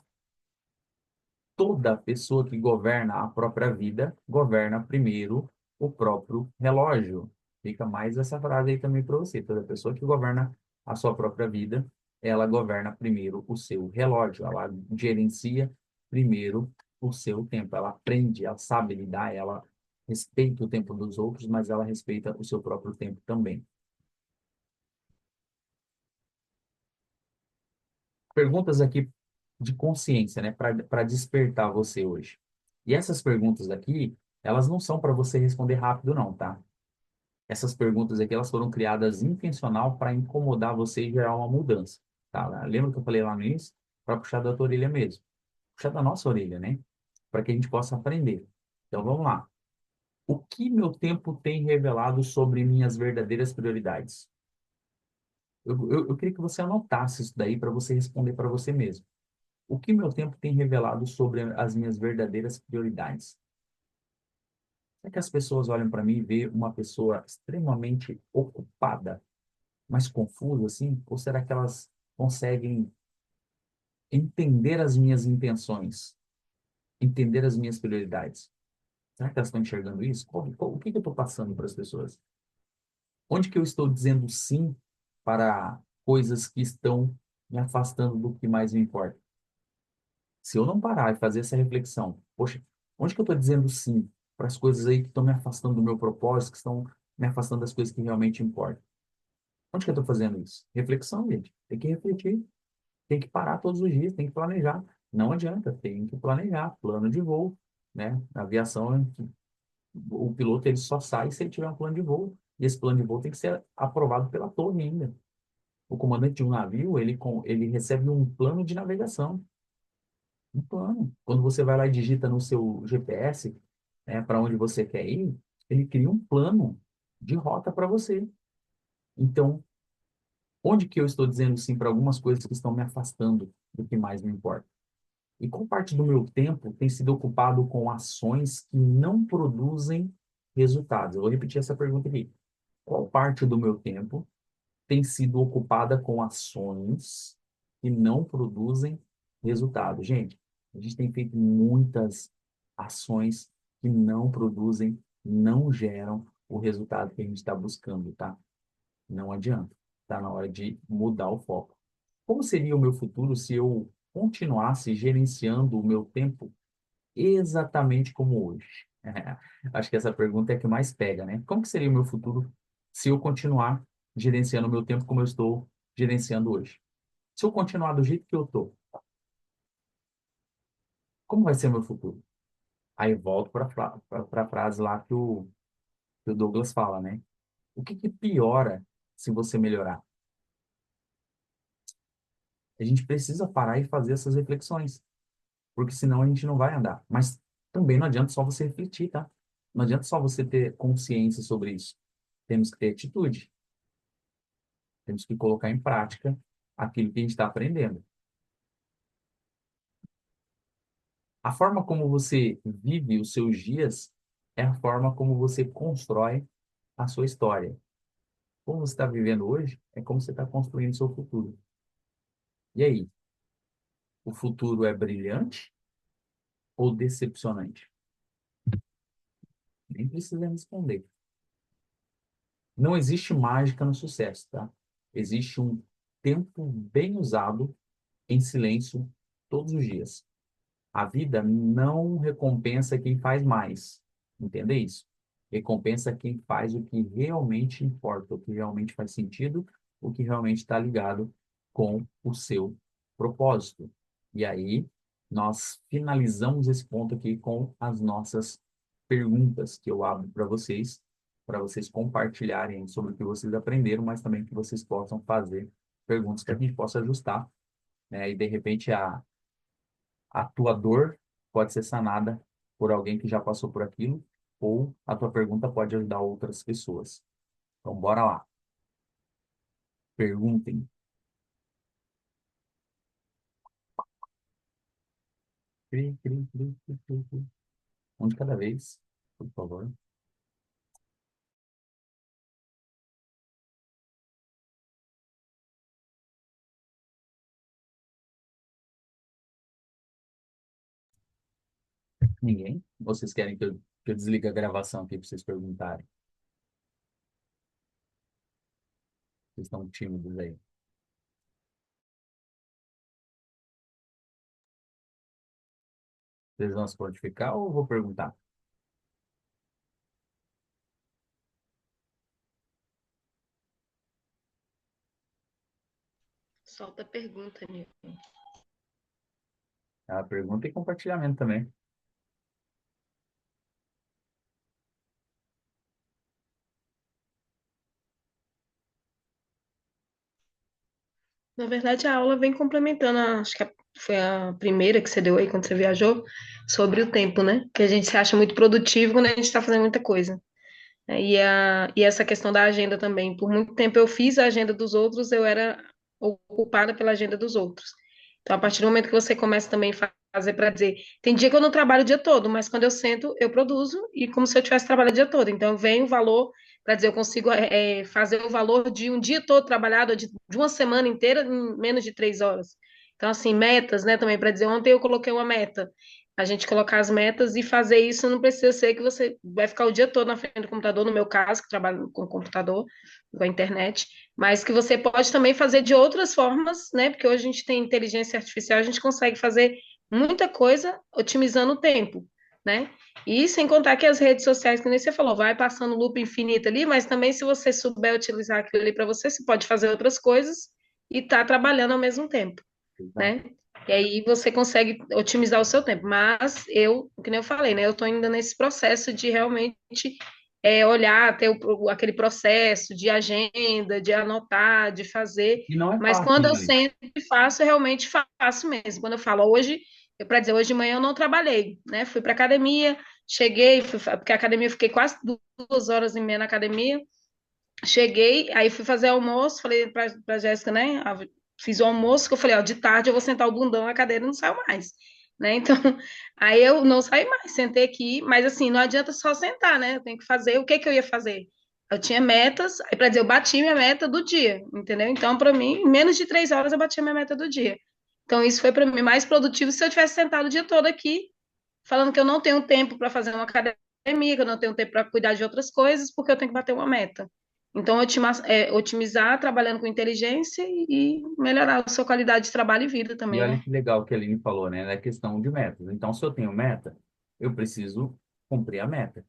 Toda pessoa que governa a própria vida governa primeiro o próprio relógio. Fica mais essa frase aí também para você. Toda pessoa que governa a sua própria vida, ela governa primeiro o seu relógio. Ela gerencia primeiro o seu tempo. Ela aprende, ela sabe lidar, ela respeita o tempo dos outros, mas ela respeita o seu próprio tempo também. Perguntas aqui de consciência, né, para despertar você hoje. E essas perguntas aqui, elas não são para você responder rápido, não, tá? Essas perguntas aqui, elas foram criadas intencional para incomodar você e gerar uma mudança, tá? Lembra que eu falei lá no início? Para puxar da tua orelha mesmo. Puxar da nossa orelha, né? Para que a gente possa aprender. Então, vamos lá. O que meu tempo tem revelado sobre minhas verdadeiras prioridades? Eu queria que você anotasse isso daí para você responder para você mesmo. O que meu tempo tem revelado sobre as minhas verdadeiras prioridades? Será que as pessoas olham para mim e vê uma pessoa extremamente ocupada, mas confusa, assim? Ou será que elas conseguem entender as minhas intenções, entender as minhas prioridades? Será que elas estão enxergando isso? O que que eu estou passando para as pessoas? Onde que eu estou dizendo sim para coisas que estão me afastando do que mais me importa? Se eu não parar e fazer essa reflexão, poxa, onde que eu estou dizendo sim para as coisas aí que estão me afastando do meu propósito, que estão me afastando das coisas que realmente importam? Onde que eu estou fazendo isso? Reflexão, gente. Tem que refletir, tem que parar todos os dias, tem que planejar. Não adianta, tem que planejar, plano de voo, né? Na aviação, o piloto ele só sai se ele tiver um plano de voo. E esse plano de voo tem que ser aprovado pela torre ainda. O comandante de um navio, ele recebe um plano de navegação. Um plano. Quando você vai lá e digita no seu GPS, né, para onde você quer ir, ele cria um plano de rota para você. Então, onde que eu estou dizendo sim para algumas coisas que estão me afastando do que mais me importa? E qual parte do meu tempo tem sido ocupado com ações que não produzem resultados? Eu vou repetir essa pergunta aqui. Qual parte do meu tempo tem sido ocupada com ações que não produzem resultado? Gente, a gente tem feito muitas ações que não produzem, não geram o resultado que a gente está buscando, tá? Não adianta. Está na hora de mudar o foco. Como seria o meu futuro se eu continuasse gerenciando o meu tempo exatamente como hoje? Acho que essa pergunta é a que mais pega, né? Como que seria o meu futuro se eu continuar gerenciando o meu tempo como eu estou gerenciando hoje? Se eu continuar do jeito que eu estou, como vai ser o meu futuro? Aí volto para a frase lá que o Douglas fala, né? O que que piora se você melhorar? A gente precisa parar e fazer essas reflexões, porque senão a gente não vai andar. Mas também não adianta só você refletir, tá? Não adianta só você ter consciência sobre isso. Temos que ter atitude, temos que colocar em prática aquilo que a gente está aprendendo. A forma como você vive os seus dias é a forma como você constrói a sua história. Como você está vivendo hoje é como você está construindo o seu futuro. E aí, o futuro é brilhante ou decepcionante? Nem precisa responder. Não existe mágica no sucesso, tá? Existe um tempo bem usado em silêncio todos os dias. A vida não recompensa quem faz mais. Entende isso? Recompensa quem faz o que realmente importa, o que realmente faz sentido, o que realmente está ligado com o seu propósito. E aí, nós finalizamos esse ponto aqui com as nossas perguntas que eu abro para vocês compartilharem sobre o que vocês aprenderam, mas também que vocês possam fazer perguntas que a gente possa ajustar, né? E de repente a tua dor pode ser sanada por alguém que já passou por aquilo, ou a tua pergunta pode ajudar outras pessoas. Então, bora lá. Perguntem. Cri, cri, cri, cri, cri, cri. Um de cada vez, por favor. Ninguém? Vocês querem que eu desligue a gravação aqui para vocês perguntarem? Vocês estão tímidos aí. Vocês vão se prontificar ou eu vou perguntar? Solta a pergunta, Nilton. A pergunta e compartilhamento também. Na verdade, a aula vem complementando, acho que foi a primeira que você deu aí quando você viajou, sobre o tempo, né? Que a gente se acha muito produtivo quando a gente está fazendo muita coisa. E essa questão da agenda também. Por muito tempo eu fiz a agenda dos outros, eu era ocupada pela agenda dos outros. Então, a partir do momento que você começa também a fazer para dizer, tem dia que eu não trabalho o dia todo, mas quando eu sento, eu produzo e como se eu tivesse trabalhado o dia todo. Então, vem o valor para dizer, eu consigo fazer o valor de um dia todo trabalhado, de uma semana inteira, em menos de 3 horas. Então, assim, metas, né, também, para dizer, ontem eu coloquei uma meta. A gente colocar as metas e fazer isso não precisa ser que você vai ficar o dia todo na frente do computador, no meu caso, que trabalho com computador, com a internet, mas que você pode também fazer de outras formas, né? Porque hoje a gente tem inteligência artificial, a gente consegue fazer muita coisa otimizando o tempo, né? E sem contar que as redes sociais, que nem você falou, vai passando loop infinito ali, mas também se você souber utilizar aquilo ali para você, você pode fazer outras coisas e tá trabalhando ao mesmo tempo, Exato. né? E aí você consegue otimizar o seu tempo. Mas eu, que nem eu falei, né? Eu estou ainda nesse processo de realmente olhar, ter aquele processo de agenda, de anotar, de fazer. E não é Mas fácil, quando eu né, Alice? sento e faço, eu realmente faço mesmo. Quando eu falo hoje, para dizer, hoje de manhã eu não trabalhei, né? Fui para academia, cheguei, porque a academia eu fiquei quase 2 horas e meia na academia. Cheguei, aí fui fazer almoço, falei pra Jéssica, né? Fiz o almoço, que eu falei, ó, de tarde eu vou sentar o bundão na cadeira e não saio mais, né? Então, aí eu não saí mais, sentei aqui, mas assim, não adianta só sentar, né? Eu tenho que fazer, o que que eu ia fazer? Eu tinha metas, aí para dizer, eu bati minha meta do dia, entendeu? Então, para mim, em menos de 3 horas eu bati minha meta do dia. Então, isso foi para mim mais produtivo se eu tivesse sentado o dia todo aqui, falando que eu não tenho tempo para fazer uma academia, que eu não tenho tempo para cuidar de outras coisas, porque eu tenho que bater uma meta. Então, otimizar trabalhando com inteligência e melhorar a sua qualidade de trabalho e vida E também, olha né? que legal que a Aline falou, né? É questão de metas. Então, se eu tenho meta, eu preciso cumprir a meta.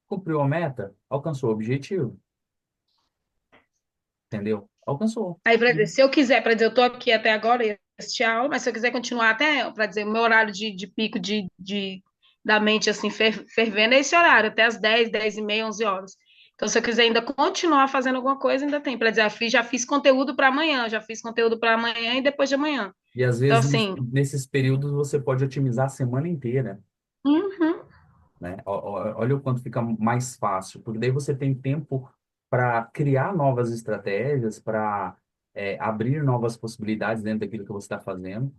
Cumpriu a meta, alcançou o objetivo, entendeu? Alcançou. Aí, para dizer, se eu quiser, para dizer, eu estou aqui até agora e assisti a aula, mas se eu quiser continuar até, para dizer, o meu horário de pico da mente, assim, fervendo, é esse horário, até as 10, 10 e meia, 11 horas. Então, se eu quiser ainda continuar fazendo alguma coisa, ainda tem. Para dizer, já fiz conteúdo para amanhã, já fiz conteúdo para amanhã e depois de amanhã. E às Então, vezes, assim, nesses períodos, você pode otimizar a semana inteira, uhum. né? Olha o quanto fica mais fácil, porque daí você tem tempo para criar novas estratégias, para abrir novas possibilidades dentro daquilo que você está fazendo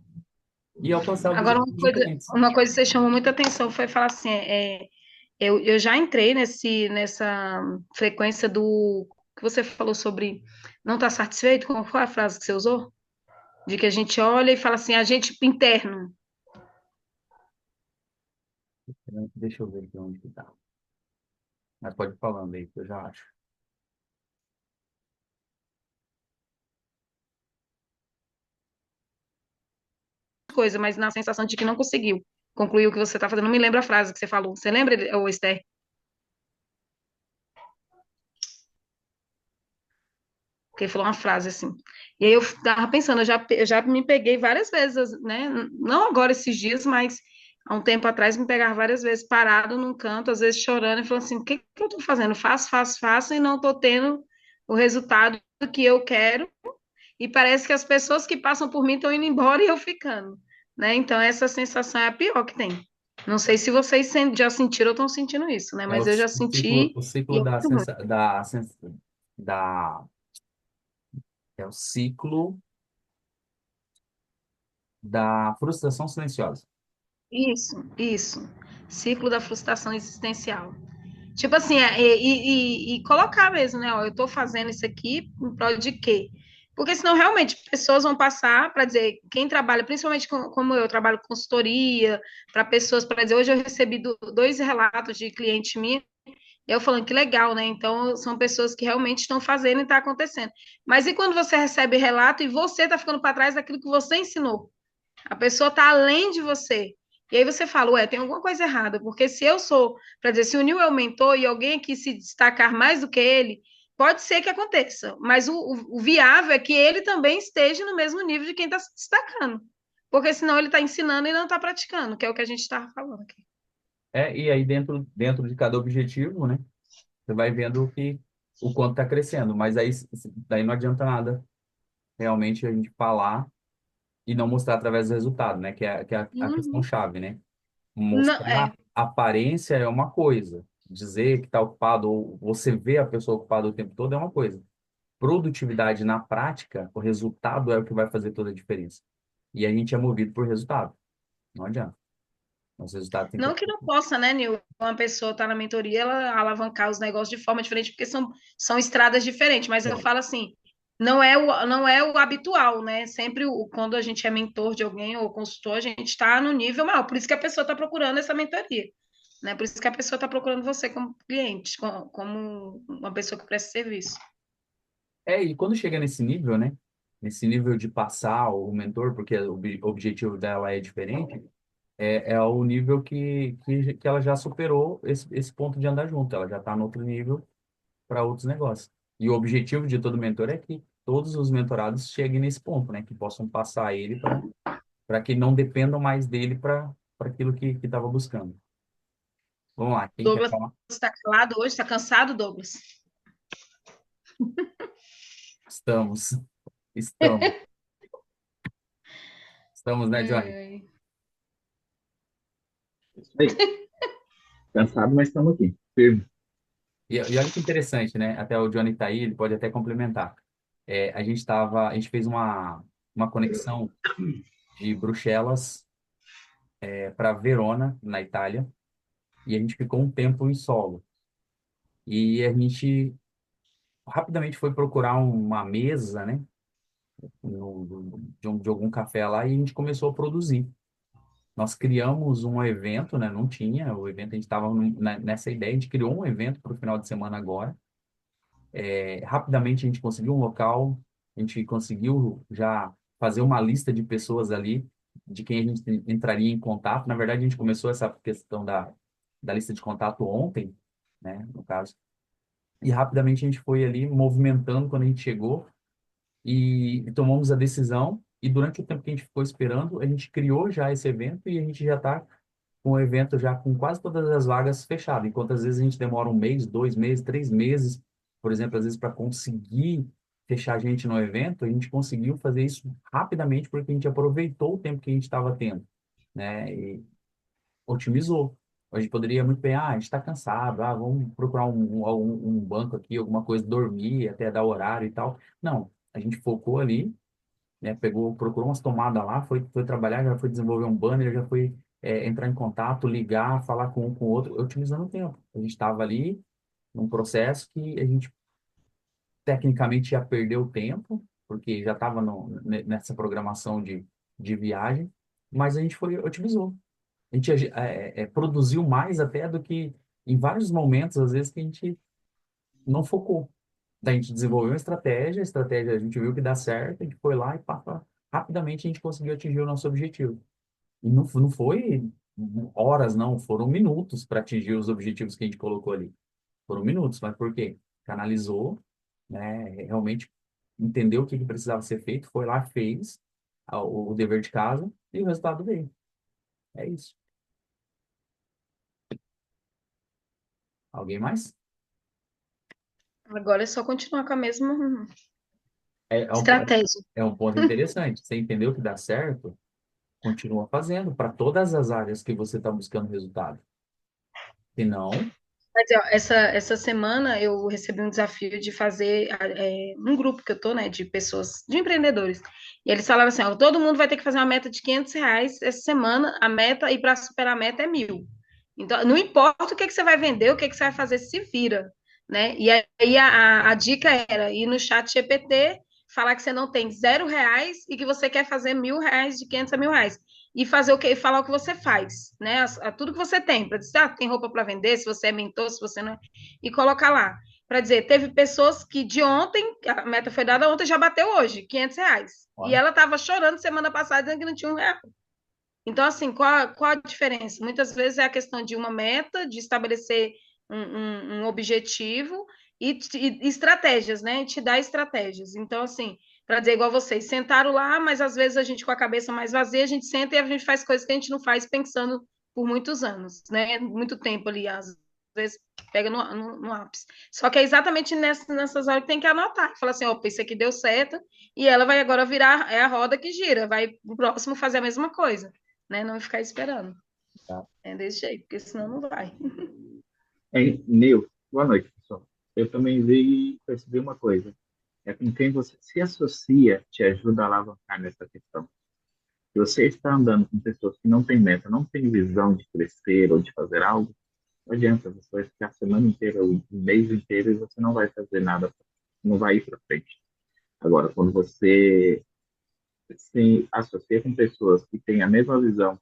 e alcançar Agora, objetivos diferentes. uma coisa que você chamou muita atenção foi falar assim, eu já entrei nessa frequência do que você falou sobre não estar satisfeito, como foi a frase que você usou? De que a gente olha e fala assim, a gente interno, Deixa eu ver aqui onde que tá. Mas pode ir falando aí, que eu já acho. coisa, mas na sensação de que não conseguiu concluir o que você está fazendo. Não me lembro a frase que você falou. Você lembra, ô Esther? Que ele falou uma frase assim. E aí eu tava pensando, eu já me peguei várias vezes, né? Não agora esses dias, mas há um tempo atrás me pegava várias vezes parado num canto, às vezes chorando, e falando assim: o que que eu tô fazendo? Faço, faço, faço, e não tô tendo o resultado que eu quero. E parece que as pessoas que passam por mim estão indo embora e eu ficando, né? Então, essa sensação é a pior que tem. Não sei se vocês já sentiram ou estão sentindo isso, né? É Mas eu já senti o e ciclo eu sinto muito. da, é o ciclo da frustração silenciosa. Isso. Ciclo da frustração existencial. Tipo assim, e colocar mesmo, né? Ó, eu tô fazendo isso aqui em prol de quê? Porque senão realmente pessoas vão passar para dizer, quem trabalha, principalmente como eu trabalho com consultoria, para pessoas, para dizer, hoje eu recebi 2 relatos de cliente minha, eu falando que legal, né? Então são pessoas que realmente estão fazendo e está acontecendo. Mas e quando você recebe relato e você está ficando para trás daquilo que você ensinou? A pessoa está além de você. E aí você fala, ué, tem alguma coisa errada, porque se eu sou, para dizer, se o Nil é o mentor e alguém aqui se destacar mais do que ele, pode ser que aconteça, mas o viável é que ele também esteja no mesmo nível de quem está se destacando, porque senão ele está ensinando e não está praticando, que é o que a gente estava falando aqui. E aí dentro de cada objetivo, né? Você vai vendo o quanto está crescendo, mas aí daí não adianta nada realmente a gente falar e não mostrar através do resultado, né? Que é a questão Uhum. chave, né? Não, Mostrar aparência é uma coisa, dizer que está ocupado ou você vê a pessoa ocupada o tempo todo é uma coisa. produtividade na prática, o resultado é o que vai fazer toda a diferença. E a gente é movido por resultado. Não adianta. Os resultados têm que Não que não possa, né, Nil? Uma pessoa está na mentoria, ela alavancar os negócios de forma diferente, porque são estradas diferentes, mas eu acontecer. falo assim, não é o habitual, né? Sempre quando a gente é mentor de alguém ou consultor, a gente está no nível maior. Por isso que a pessoa está procurando essa mentoria, né? Por isso que a pessoa está procurando você como cliente, como uma pessoa que presta serviço. E quando chega nesse nível, né? Nesse nível de passar o mentor, porque o objetivo dela é diferente, é o nível que ela já superou esse ponto de andar junto. Ela já está no outro nível para outros negócios. E o objetivo de todo mentor é que todos os mentorados cheguem nesse ponto, né? Que possam passar ele para que não dependam mais dele para aquilo que estava buscando. Vamos lá, quem quer Douglas falar? está calado hoje, está cansado, Douglas? Estamos, estamos, estamos, né, Ai, Johnny? ai. Isso aí. Cansado, mas estamos aqui. Firme. E olha que interessante, né? Até o Johnny tá aí, ele pode até complementar. A gente fez uma conexão de Bruxelas para Verona, na Itália, e a gente ficou um tempo em solo. E a gente rapidamente foi procurar uma mesa, né? De algum café lá, e a gente começou a produzir. Nós criamos um evento, né? Não tinha o evento, a gente estava nessa ideia, a gente criou um evento para o final de semana agora. Rapidamente a gente conseguiu um local, a gente conseguiu já fazer uma lista de pessoas ali, de quem a gente entraria em contato. Na verdade, a gente começou essa questão da lista de contato ontem, né? No caso. E rapidamente a gente foi ali movimentando quando a gente chegou e tomamos a decisão. E durante o tempo que a gente ficou esperando, a gente criou já esse evento e a gente já está com o evento já com quase todas as vagas fechadas. Enquanto às vezes a gente demora um mês, 2 meses, 3 meses, por exemplo, às vezes para conseguir fechar gente no evento, a gente conseguiu fazer isso rapidamente porque a gente aproveitou o tempo que a gente estava tendo, né? E otimizou. A gente poderia muito bem, a gente está cansado, vamos procurar um banco aqui, alguma coisa, dormir até dar horário e tal. Não, a gente focou ali, né? Procurou umas tomadas lá, foi trabalhar, já foi desenvolver um banner, já foi entrar em contato, ligar, falar com um com o outro, otimizando o tempo. A gente estava ali num processo que a gente tecnicamente ia perder o tempo, porque já estava nessa programação de viagem, mas a gente otimizou. A gente produziu mais até do que em vários momentos, às vezes, que a gente não focou. Daí a gente desenvolveu uma estratégia, a estratégia a gente viu que dá certo, a gente foi lá e rapidamente a gente conseguiu atingir o nosso objetivo. E não foi horas, não, foram minutos para atingir os objetivos que a gente colocou ali. Foram minutos, mas por quê? Canalizou, né, realmente entendeu o que precisava ser feito, foi lá, fez o dever de casa e o resultado veio. É isso. Alguém mais? Agora é só continuar com a mesma É, é um, estratégia. é um ponto interessante. Você entendeu que dá certo? Continua fazendo para todas as áreas que você está buscando resultado. Se não, Mas, ó, essa semana eu recebi um desafio de fazer um grupo que eu tô, né, de pessoas, de empreendedores. E eles falaram assim, ó, todo mundo vai ter que fazer uma meta de R$ 500 essa semana, a meta, e para superar a meta é 1.000. Então, não importa o que você vai vender, o que você vai fazer, se vira, né? E aí a dica era ir no chat GPT, falar que você não tem R$ 0 e que você quer fazer R$ 1.000, de 500 a R$ 1.000 e fazer o que, falar o que você faz, né? Tudo que você tem, para dizer, tem roupa para vender, se você é mentor, se você não é, e colocar lá. Para dizer, teve pessoas que de ontem, a meta foi dada ontem, já bateu hoje, R$ 500. E olha, ela estava chorando semana passada, dizendo que não tinha R$ 1. Então, assim, qual a diferença? Muitas vezes é a questão de uma meta, de estabelecer um objetivo e estratégias, né? Te dar estratégias. Então, assim, para dizer igual vocês, sentaram lá, mas às vezes a gente com a cabeça mais vazia, a gente senta e a gente faz coisas que a gente não faz pensando por muitos anos, né? Muito tempo ali, às vezes pega no ápice. Só que é exatamente nessas horas que tem que anotar, que fala assim, opa, isso aqui deu certo, e ela vai agora virar, é a roda que gira, vai o próximo fazer a mesma coisa, né? Não ficar esperando. tá. É desse jeito, porque senão não vai. Nil, boa noite, pessoal. Eu também vi, percebi uma coisa. É com quem você se associa te ajuda a alavancar nessa questão. Se você está andando com pessoas que não têm meta, não têm visão de crescer ou de fazer algo, não adianta, você vai ficar a semana inteira, o mês inteiro, e você não vai fazer nada, não vai ir para frente. Agora, quando você se associa com pessoas que têm a mesma visão,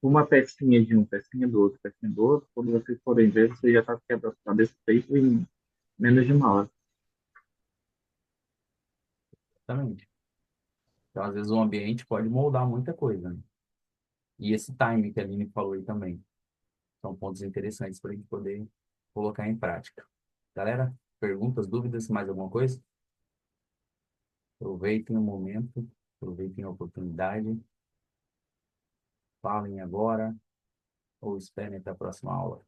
uma pecinha de um, pecinha do outro, pecinha do outro, quando vocês forem ver, você já está quebra-cabeça feito em menos de uma hora. Exatamente. Então, às vezes, o ambiente pode moldar muita coisa, né? E esse time que a Aline falou aí também. São pontos interessantes para a gente poder colocar em prática. Galera, perguntas, dúvidas, mais alguma coisa? Aproveitem o momento, aproveitem a oportunidade, falem agora ou esperem até a próxima aula.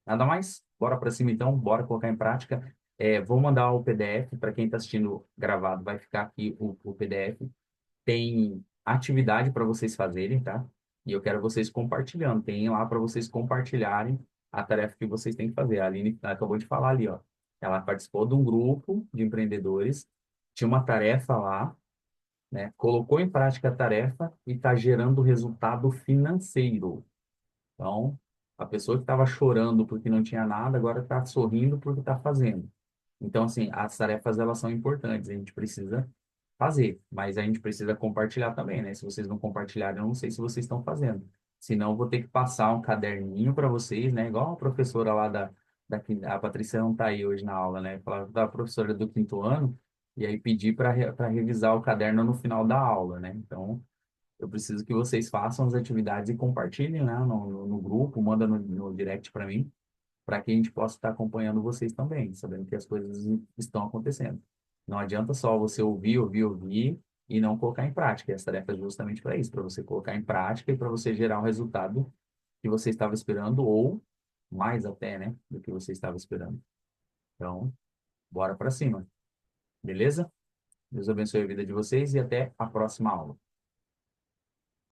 Nada mais? Bora para cima então, bora colocar em prática. Vou mandar o PDF para quem está assistindo gravado, vai ficar aqui o PDF. Tem atividade para vocês fazerem, tá? E eu quero vocês compartilhando. Tem lá para vocês compartilharem a tarefa que vocês têm que fazer. A Aline acabou de falar ali, ó. Ela participou de um grupo de empreendedores, tinha uma tarefa lá, né? Colocou em prática a tarefa e está gerando resultado financeiro. Então, a pessoa que estava chorando porque não tinha nada, agora está sorrindo porque está fazendo. Então, assim, as tarefas, elas são importantes, a gente precisa fazer, mas a gente precisa compartilhar também, né? Se vocês não compartilharem, eu não sei se vocês estão fazendo. Senão, eu vou ter que passar um caderninho para vocês, né? Igual a professora lá a Patrícia não está aí hoje na aula, né? Falar da professora do quinto ano, e aí pedir para revisar o caderno no final da aula, né? Então, eu preciso que vocês façam as atividades e compartilhem, né, no grupo, manda no direct para mim, para que a gente possa estar acompanhando vocês também, sabendo que as coisas estão acontecendo. Não adianta só você ouvir, ouvir, ouvir e não colocar em prática. Essa tarefa é justamente para isso, para você colocar em prática e para você gerar o resultado que você estava esperando ou mais até, né, do que você estava esperando. Então, bora para cima. Beleza? Deus abençoe a vida de vocês e até a próxima aula.